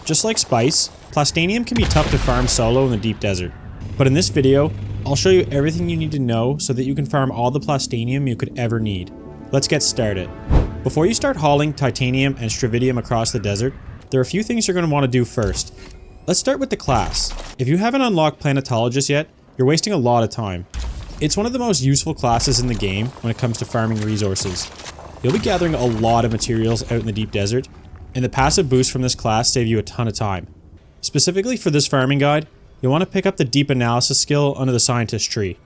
Just like spice, Plastanium can be tough to farm solo in the deep desert. But in this video, I'll show you everything you need to know so that you can farm all the Plastanium you could ever need. Let's get started. Before you start hauling titanium and stravidium across the desert, there are a few things you're going to want to do first. Let's start with the class. If you haven't unlocked Planetologist yet, you're wasting a lot of time. It's one of the most useful classes in the game when it comes to farming resources. You'll be gathering a lot of materials out in the deep desert, and the passive boosts from this class save you a ton of time. Specifically for this farming guide, you'll want to pick up the deep analysis skill under the scientist tree.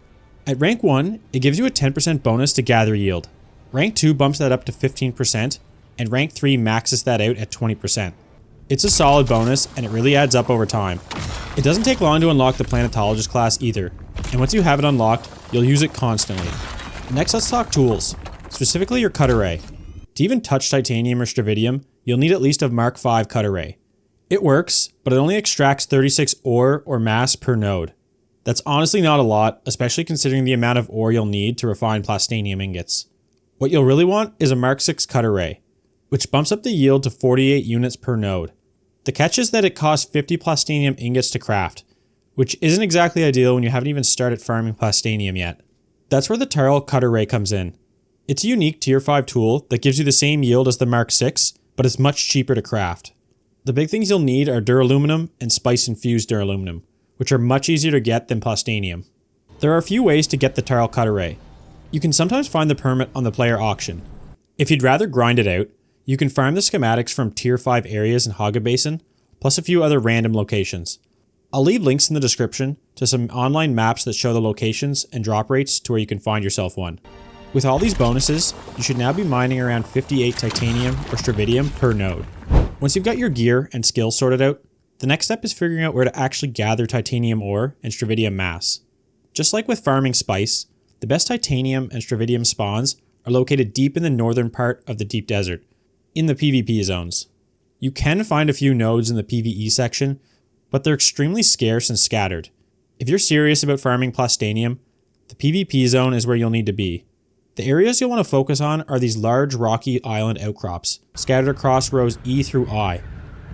At rank 1, it gives you a 10% bonus to gather yield. Rank 2 bumps that up to 15%, and rank 3 maxes that out at 20%. It's a solid bonus, and it really adds up over time. It doesn't take long to unlock the Planetologist class either, and once you have it unlocked, you'll use it constantly. Next, let's talk tools, specifically your Cutteray. To even touch titanium or stravidium, you'll need at least a Mark V Cutteray. It works, but it only extracts 36 ore or mass per node. That's honestly not a lot, especially considering the amount of ore you'll need to refine Plastanium ingots. What you'll really want is a Mark VI Cutteray, which bumps up the yield to 48 units per node. The catch is that it costs 50 Plastanium ingots to craft, which isn't exactly ideal when you haven't even started farming Plastanium yet. That's where the Tarl Cutteray comes in. It's a unique tier 5 tool that gives you the same yield as the Mark VI, but it's much cheaper to craft. The big things you'll need are duraluminum and spice-infused duraluminum, which are much easier to get than Plastanium. There are a few ways to get the Tarl Cutteray. You can sometimes find the permit on the player auction. If you'd rather grind it out, you can farm the schematics from tier 5 areas in Haga Basin, plus a few other random locations. I'll leave links in the description to some online maps that show the locations and drop rates to where you can find yourself one. With all these bonuses, you should now be mining around 58 titanium or stravidium per node. Once you've got your gear and skills sorted out, the next step is figuring out where to actually gather titanium ore and stravidium mass. Just like with farming spice, the best titanium and stravidium spawns are located deep in the northern part of the deep desert, in the PvP zones. You can find a few nodes in the PvE section, but they're extremely scarce and scattered. If you're serious about farming Plastanium, the PvP zone is where you'll need to be. The areas you'll want to focus on are these large rocky island outcrops, scattered across rows E through I.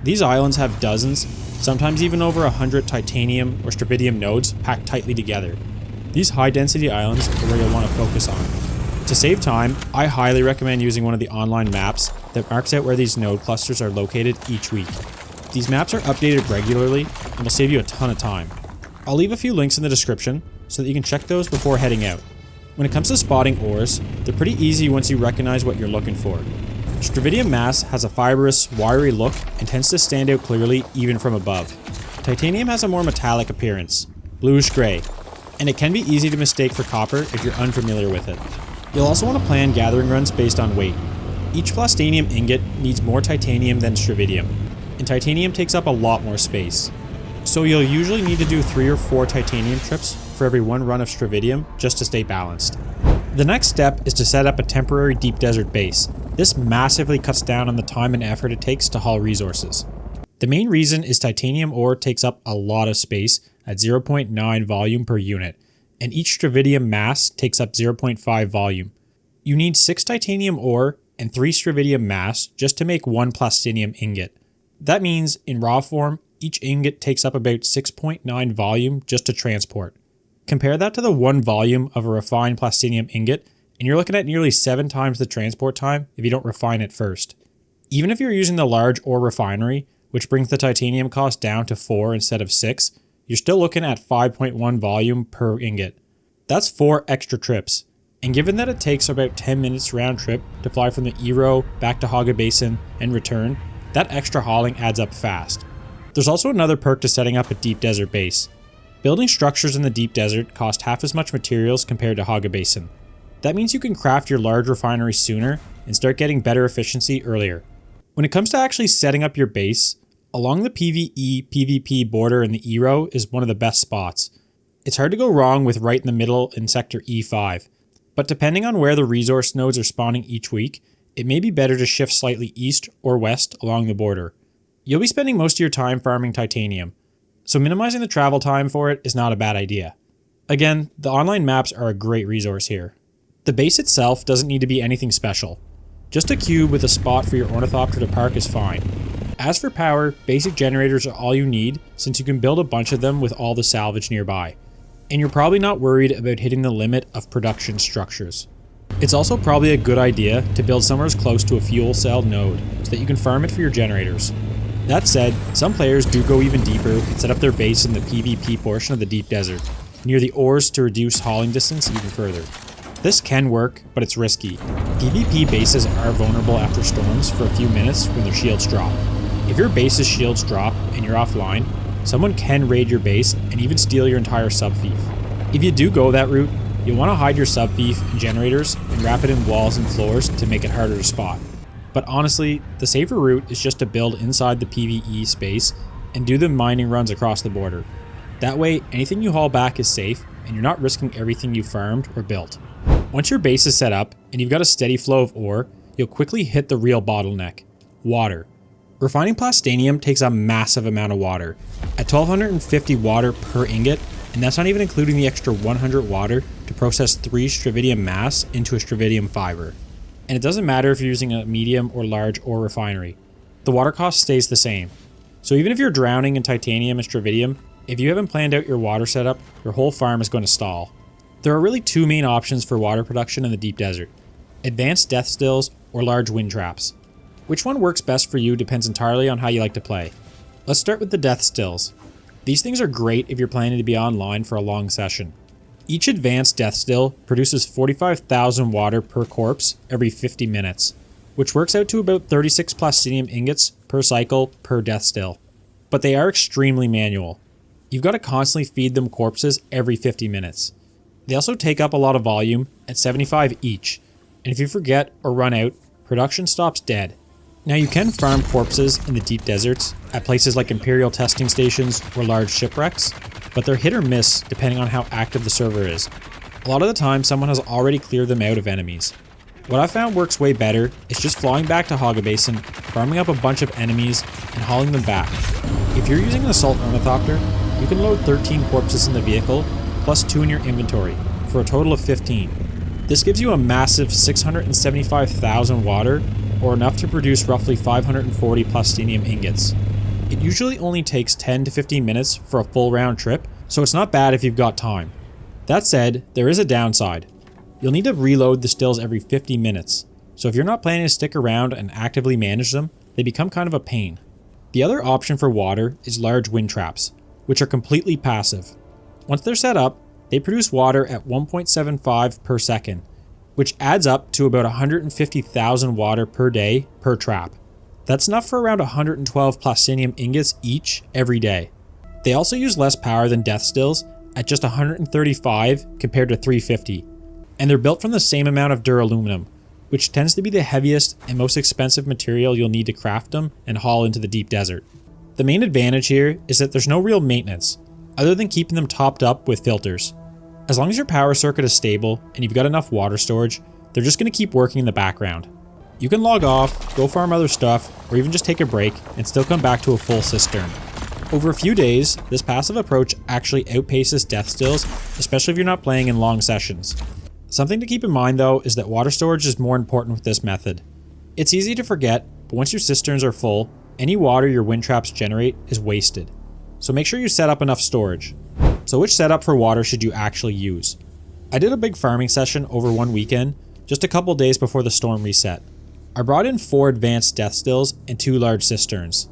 These islands have dozens, sometimes even over 100 titanium or stravidium nodes packed tightly together. These high density islands are where you'll want to focus on. To save time, I highly recommend using one of the online maps that marks out where these node clusters are located each week. These maps are updated regularly and will save you a ton of time. I'll leave a few links in the description so that you can check those before heading out. When it comes to spotting ores, they're pretty easy once you recognize what you're looking for. Stravidium mass has a fibrous, wiry look and tends to stand out clearly even from above. Titanium has a more metallic appearance, bluish-gray, and it can be easy to mistake for copper if you're unfamiliar with it. You'll also want to plan gathering runs based on weight. Each Plastanium ingot needs more titanium than stravidium, and titanium takes up a lot more space. So you'll usually need to do 3 or 4 titanium trips for every 1 run of stravidium just to stay balanced. The next step is to set up a temporary deep desert base. This massively cuts down on the time and effort it takes to haul resources. The main reason is titanium ore takes up a lot of space at 0.9 volume per unit, and each stravidium mass takes up 0.5 volume. You need 6 titanium ore and 3 stravidium mass just to make 1 Plastanium ingot. That means, in raw form, each ingot takes up about 6.9 volume just to transport. Compare that to the 1 volume of a refined Plastanium ingot, and you're looking at nearly 7 times the transport time if you don't refine it first. Even if you're using the large ore refinery, which brings the titanium cost down to 4 instead of 6, you're still looking at 5.1 volume per ingot. That's 4 extra trips, and given that it takes about 10 minutes round trip to fly from the Ero back to Haga Basin and return, that extra hauling adds up fast. There's also another perk to setting up a deep desert base. Building structures in the deep desert cost half as much materials compared to Haga Basin. That means you can craft your large refinery sooner and start getting better efficiency earlier. When it comes to actually setting up your base, along the PvE-PvP border in the Ero is one of the best spots. It's hard to go wrong with right in the middle in sector E5, but depending on where the resource nodes are spawning each week, it may be better to shift slightly east or west along the border. You'll be spending most of your time farming titanium, so minimizing the travel time for it is not a bad idea. Again, the online maps are a great resource here. The base itself doesn't need to be anything special. Just a cube with a spot for your Ornithopter to park is fine. As for power, basic generators are all you need since you can build a bunch of them with all the salvage nearby. And you're probably not worried about hitting the limit of production structures. It's also probably a good idea to build somewhere as close to a fuel cell node so that you can farm it for your generators. That said, some players do go even deeper and set up their base in the PvP portion of the deep desert, near the ores to reduce hauling distance even further. This can work, but it's risky. PvP bases are vulnerable after storms for a few minutes when their shields drop. If your base's shields drop and you're offline, someone can raid your base and even steal your entire subfief. If you do go that route, you'll want to hide your subfief and generators and wrap it in walls and floors to make it harder to spot. But honestly, the safer route is just to build inside the PvE space and do the mining runs across the border. That way, anything you haul back is safe and you're not risking everything you farmed or built. Once your base is set up and you've got a steady flow of ore, you'll quickly hit the real bottleneck: water. Refining Plastanium takes a massive amount of water, at 1250 water per ingot, and that's not even including the extra 100 water to process 3 Stravidium mass into a Stravidium fiber. And it doesn't matter if you're using a medium or large ore refinery, the water cost stays the same. So even if you're drowning in titanium and Stravidium, if you haven't planned out your water setup, your whole farm is going to stall. There are really 2 main options for water production in the deep desert: advanced Deathstills or large Windtraps. Which one works best for you depends entirely on how you like to play. Let's start with the Deathstills. These things are great if you're planning to be online for a long session. Each advanced Deathstill produces 45,000 water per corpse every 50 minutes, which works out to about 36 Plastanium ingots per cycle per Deathstill. But they are extremely manual. You've got to constantly feed them corpses every 50 minutes. They also take up a lot of volume at 75 each, and if you forget or run out, production stops dead. Now you can farm corpses in the deep deserts at places like Imperial testing stations or large shipwrecks, but they're hit or miss depending on how active the server is. A lot of the time someone has already cleared them out of enemies. What I found works way better is just flying back to Hogga Basin, farming up a bunch of enemies, and hauling them back. If you're using an assault Ornithopter, you can load 13 corpses in the vehicle, plus 2 in your inventory, for a total of 15. This gives you a massive 675,000 water, or enough to produce roughly 540 Plastanium ingots. It usually only takes 10 to 15 minutes for a full round trip, so it's not bad if you've got time. That said, there is a downside. You'll need to reload the stills every 50 minutes, so if you're not planning to stick around and actively manage them, they become kind of a pain. The other option for water is large Windtraps, which are completely passive. Once they're set up, they produce water at 1.75 per second, which adds up to about 150,000 water per day per trap. That's enough for around 112 Plastanium ingots each every day. They also use less power than Deathstills at just 135 compared to 350, and they're built from the same amount of duraluminum, which tends to be the heaviest and most expensive material you'll need to craft them and haul into the deep desert. The main advantage here is that there's no real maintenance, other than keeping them topped up with filters. As long as your power circuit is stable and you've got enough water storage, they're just going to keep working in the background. You can log off, go farm other stuff, or even just take a break and still come back to a full cistern. Over a few days, this passive approach actually outpaces Deathstills, especially if you're not playing in long sessions. Something to keep in mind though is that water storage is more important with this method. It's easy to forget, but once your cisterns are full, any water your Windtraps generate is wasted. So make sure you set up enough storage. So which setup for water should you actually use? I did a big farming session over one weekend, just a couple days before the storm reset. I brought in 4 advanced Deathstills and 2 large cisterns.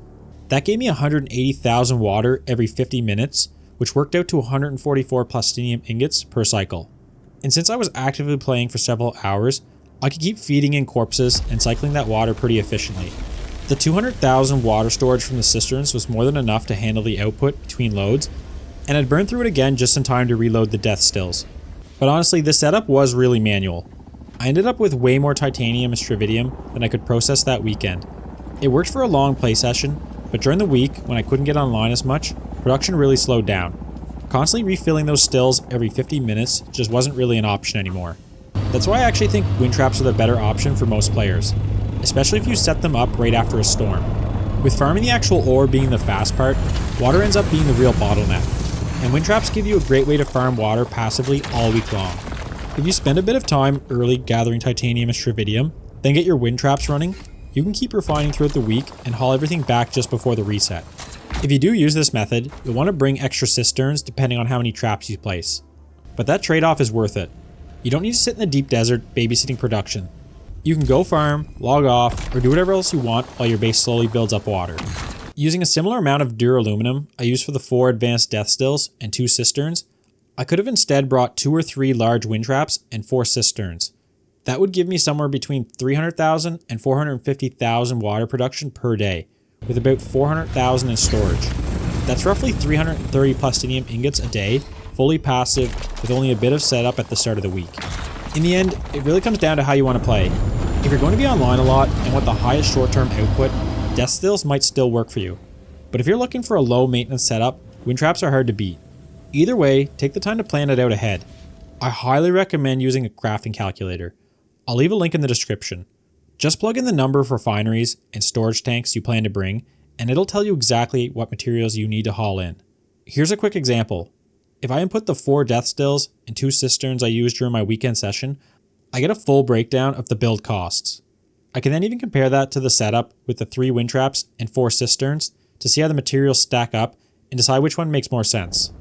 That gave me 180,000 water every 50 minutes, which worked out to 144 Plastanium ingots per cycle. And since I was actively playing for several hours, I could keep feeding in corpses and cycling that water pretty efficiently. The 200,000 water storage from the cisterns was more than enough to handle the output between loads, and I'd burned through it again just in time to reload the Deathstills. But honestly, this setup was really manual. I ended up with way more titanium and Stravidium than I could process that weekend. It worked for a long play session, but during the week, when I couldn't get online as much, production really slowed down. Constantly refilling those stills every 50 minutes just wasn't really an option anymore. That's why I actually think Windtraps are the better option for most players, especially if you set them up right after a storm. With farming the actual ore being the fast part, water ends up being the real bottleneck. And Windtraps give you a great way to farm water passively all week long. If you spend a bit of time early gathering titanium and Stravidium, then get your Windtraps running, you can keep refining throughout the week and haul everything back just before the reset. If you do use this method, you'll want to bring extra cisterns depending on how many traps you place. But that trade-off is worth it. You don't need to sit in the deep desert babysitting production. You can go farm, log off, or do whatever else you want while your base slowly builds up water. Using a similar amount of duraluminum I used for the 4 advanced Deathstills and 2 cisterns, I could have instead brought 2 or 3 large Windtraps and 4 cisterns. That would give me somewhere between 300,000 and 450,000 water production per day, with about 400,000 in storage. That's roughly 330 Plastanium ingots a day, fully passive, with only a bit of setup at the start of the week. In the end, it really comes down to how you want to play. If you're going to be online a lot and want the highest short-term output, Deathstills might still work for you. But if you're looking for a low-maintenance setup, Windtraps are hard to beat. Either way, take the time to plan it out ahead. I highly recommend using a crafting calculator. I'll leave a link in the description. Just plug in the number of refineries and storage tanks you plan to bring, and it'll tell you exactly what materials you need to haul in. Here's a quick example. If I input the 4 Deathstills and 2 cisterns I used during my weekend session, I get a full breakdown of the build costs. I can then even compare that to the setup with the 3 Windtraps and 4 cisterns to see how the materials stack up and decide which one makes more sense.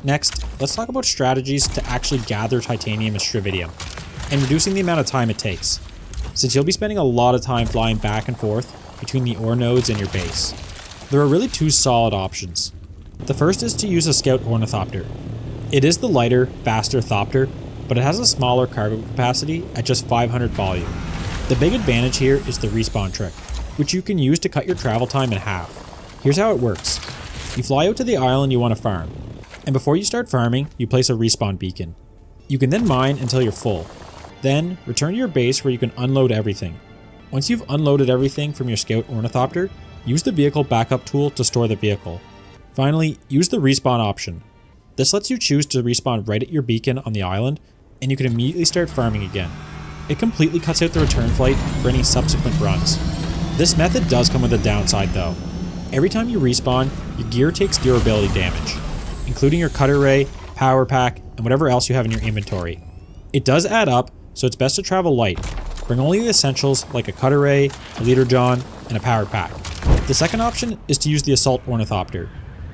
Next, let's talk about strategies to actually gather titanium and Stravidium, and reducing the amount of time it takes, since you'll be spending a lot of time flying back and forth between the ore nodes and your base. There are really 2 solid options. The first is to use a Scout Ornithopter. It is the lighter, faster Thopter, but it has a smaller cargo capacity at just 500 volume. The big advantage here is the respawn trick, which you can use to cut your travel time in half. Here's how it works. You fly out to the island you want to farm, and before you start farming, you place a respawn beacon. You can then mine until you're full. Then, return to your base where you can unload everything. Once you've unloaded everything from your Scout Ornithopter, use the vehicle backup tool to store the vehicle. Finally, use the respawn option. This lets you choose to respawn right at your beacon on the island, and you can immediately start farming again. It completely cuts out the return flight for any subsequent runs. This method does come with a downside though. Every time you respawn, your gear takes durability damage, including your Cutteray, power pack, and whatever else you have in your inventory. It does add up, so it's best to travel light. Bring only the essentials like a Cutteray, a leader john, and a power pack. The second option is to use the Assault Ornithopter.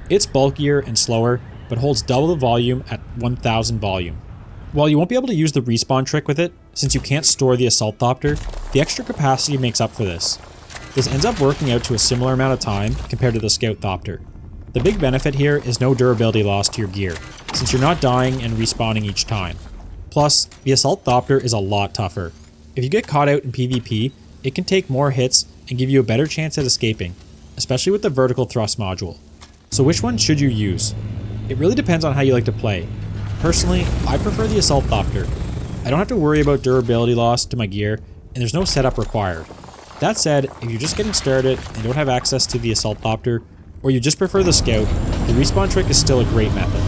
It's bulkier and slower, but holds double the volume at 1000 volume. While you won't be able to use the respawn trick with it, since you can't store the Assault Thopter, the extra capacity makes up for this. This ends up working out to a similar amount of time compared to the Scout Thopter. The big benefit here is no durability loss to your gear, since you're not dying and respawning each time. Plus, the Assault Thopter is a lot tougher. If you get caught out in PvP, it can take more hits and give you a better chance at escaping, especially with the vertical thrust module. So which one should you use? It really depends on how you like to play. Personally, I prefer the Assault Thopter. I don't have to worry about durability loss to my gear, and there's no setup required. That said, if you're just getting started and don't have access to the Assault Thopter, or you just prefer the Scout, the respawn trick is still a great method.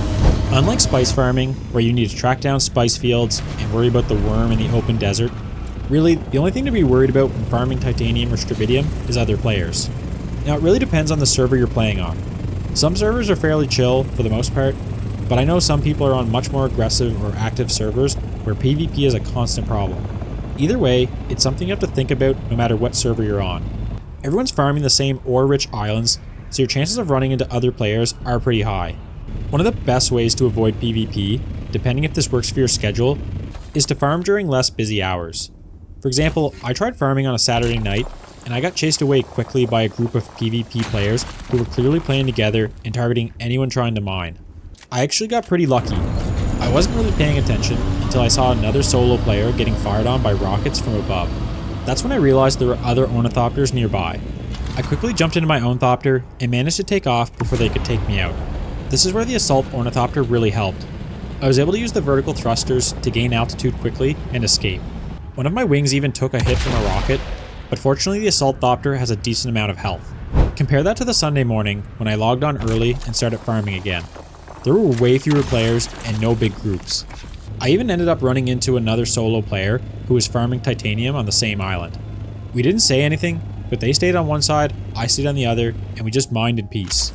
Unlike spice farming, where you need to track down spice fields and worry about the worm in the open desert, really, the only thing to be worried about when farming titanium or Stravidium is other players. Now, it really depends on the server you're playing on. Some servers are fairly chill for the most part, but I know some people are on much more aggressive or active servers where PvP is a constant problem. Either way, it's something you have to think about no matter what server you're on. Everyone's farming the same ore-rich islands, so your chances of running into other players are pretty high. One of the best ways to avoid PvP, depending if this works for your schedule, is to farm during less busy hours. For example, I tried farming on a Saturday night, and I got chased away quickly by a group of PvP players who were clearly playing together and targeting anyone trying to mine. I actually got pretty lucky. I wasn't really paying attention until I saw another solo player getting fired on by rockets from above. That's when I realized there were other Ornithopters nearby. I quickly jumped into my own Thopter and managed to take off before they could take me out. This is where the Assault Ornithopter really helped. I was able to use the vertical thrusters to gain altitude quickly and escape. One of my wings even took a hit from a rocket, but fortunately the Assault Thopter has a decent amount of health. Compare that to the Sunday morning when I logged on early and started farming again. There were way fewer players and no big groups. I even ended up running into another solo player who was farming titanium on the same island. We didn't say anything, but they stayed on one side, I stayed on the other, and we just mined in peace.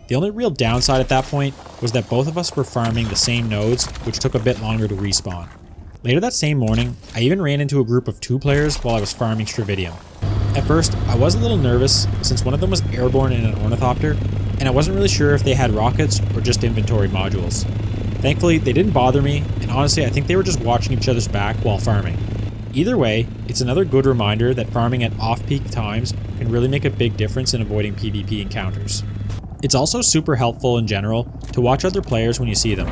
The only real downside at that point was that both of us were farming the same nodes, which took a bit longer to respawn. Later that same morning, I even ran into a group of 2 players while I was farming Stravidium. At first, I was a little nervous since one of them was airborne in an Ornithopter, and I wasn't really sure if they had rockets or just inventory modules. Thankfully, they didn't bother me, and honestly, I think they were just watching each other's back while farming. Either way, it's another good reminder that farming at off-peak times can really make a big difference in avoiding PvP encounters. It's also super helpful in general to watch other players when you see them.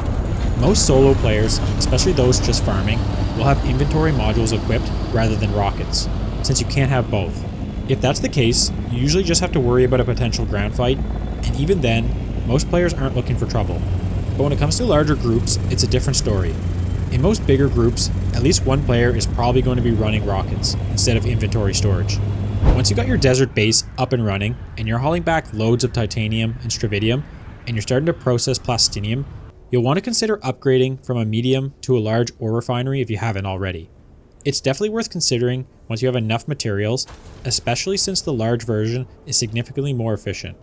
Most solo players, especially those just farming, will have inventory modules equipped rather than rockets, since you can't have both. If that's the case, you usually just have to worry about a potential ground fight, and even then, most players aren't looking for trouble. But when it comes to larger groups, it's a different story. In most bigger groups, at least one player is probably going to be running rockets instead of inventory storage. Once you got your desert base up and running, and you're hauling back loads of titanium and stravidium, and you're starting to process plastinium, you'll want to consider upgrading from a medium to a large ore refinery if you haven't already. It's definitely worth considering once you have enough materials, especially since the large version is significantly more efficient.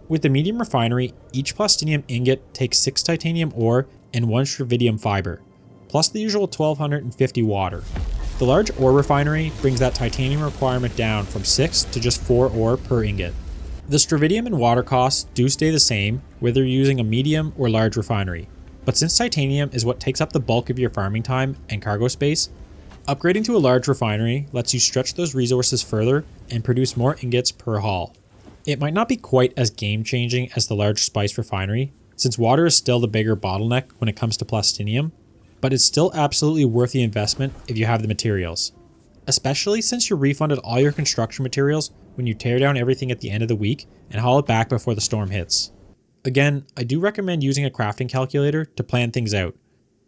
With the medium refinery, each plastinium ingot takes 6 titanium ore and 1 stravidium fiber, plus the usual 1250 water. The large ore refinery brings that titanium requirement down from 6 to just 4 ore per ingot. The stravidium and water costs do stay the same whether you're using a medium or large refinery, but since titanium is what takes up the bulk of your farming time and cargo space, upgrading to a large refinery lets you stretch those resources further and produce more ingots per haul. It might not be quite as game-changing as the large spice refinery, since water is still the bigger bottleneck when it comes to plastinium, but it's still absolutely worth the investment if you have the materials. Especially since you're refunded all your construction materials when you tear down everything at the end of the week and haul it back before the storm hits. Again, I do recommend using a crafting calculator to plan things out.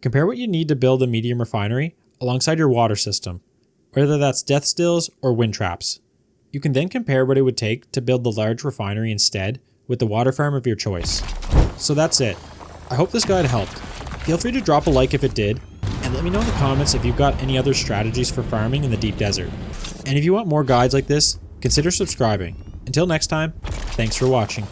Compare what you need to build a medium refinery alongside your water system, whether that's Deathstills or Windtraps. You can then compare what it would take to build the large refinery instead with the water farm of your choice. So that's it. I hope this guide helped. Feel free to drop a like if it did, and let me know in the comments if you've got any other strategies for farming in the deep desert. And if you want more guides like this, consider subscribing. Until next time, thanks for watching.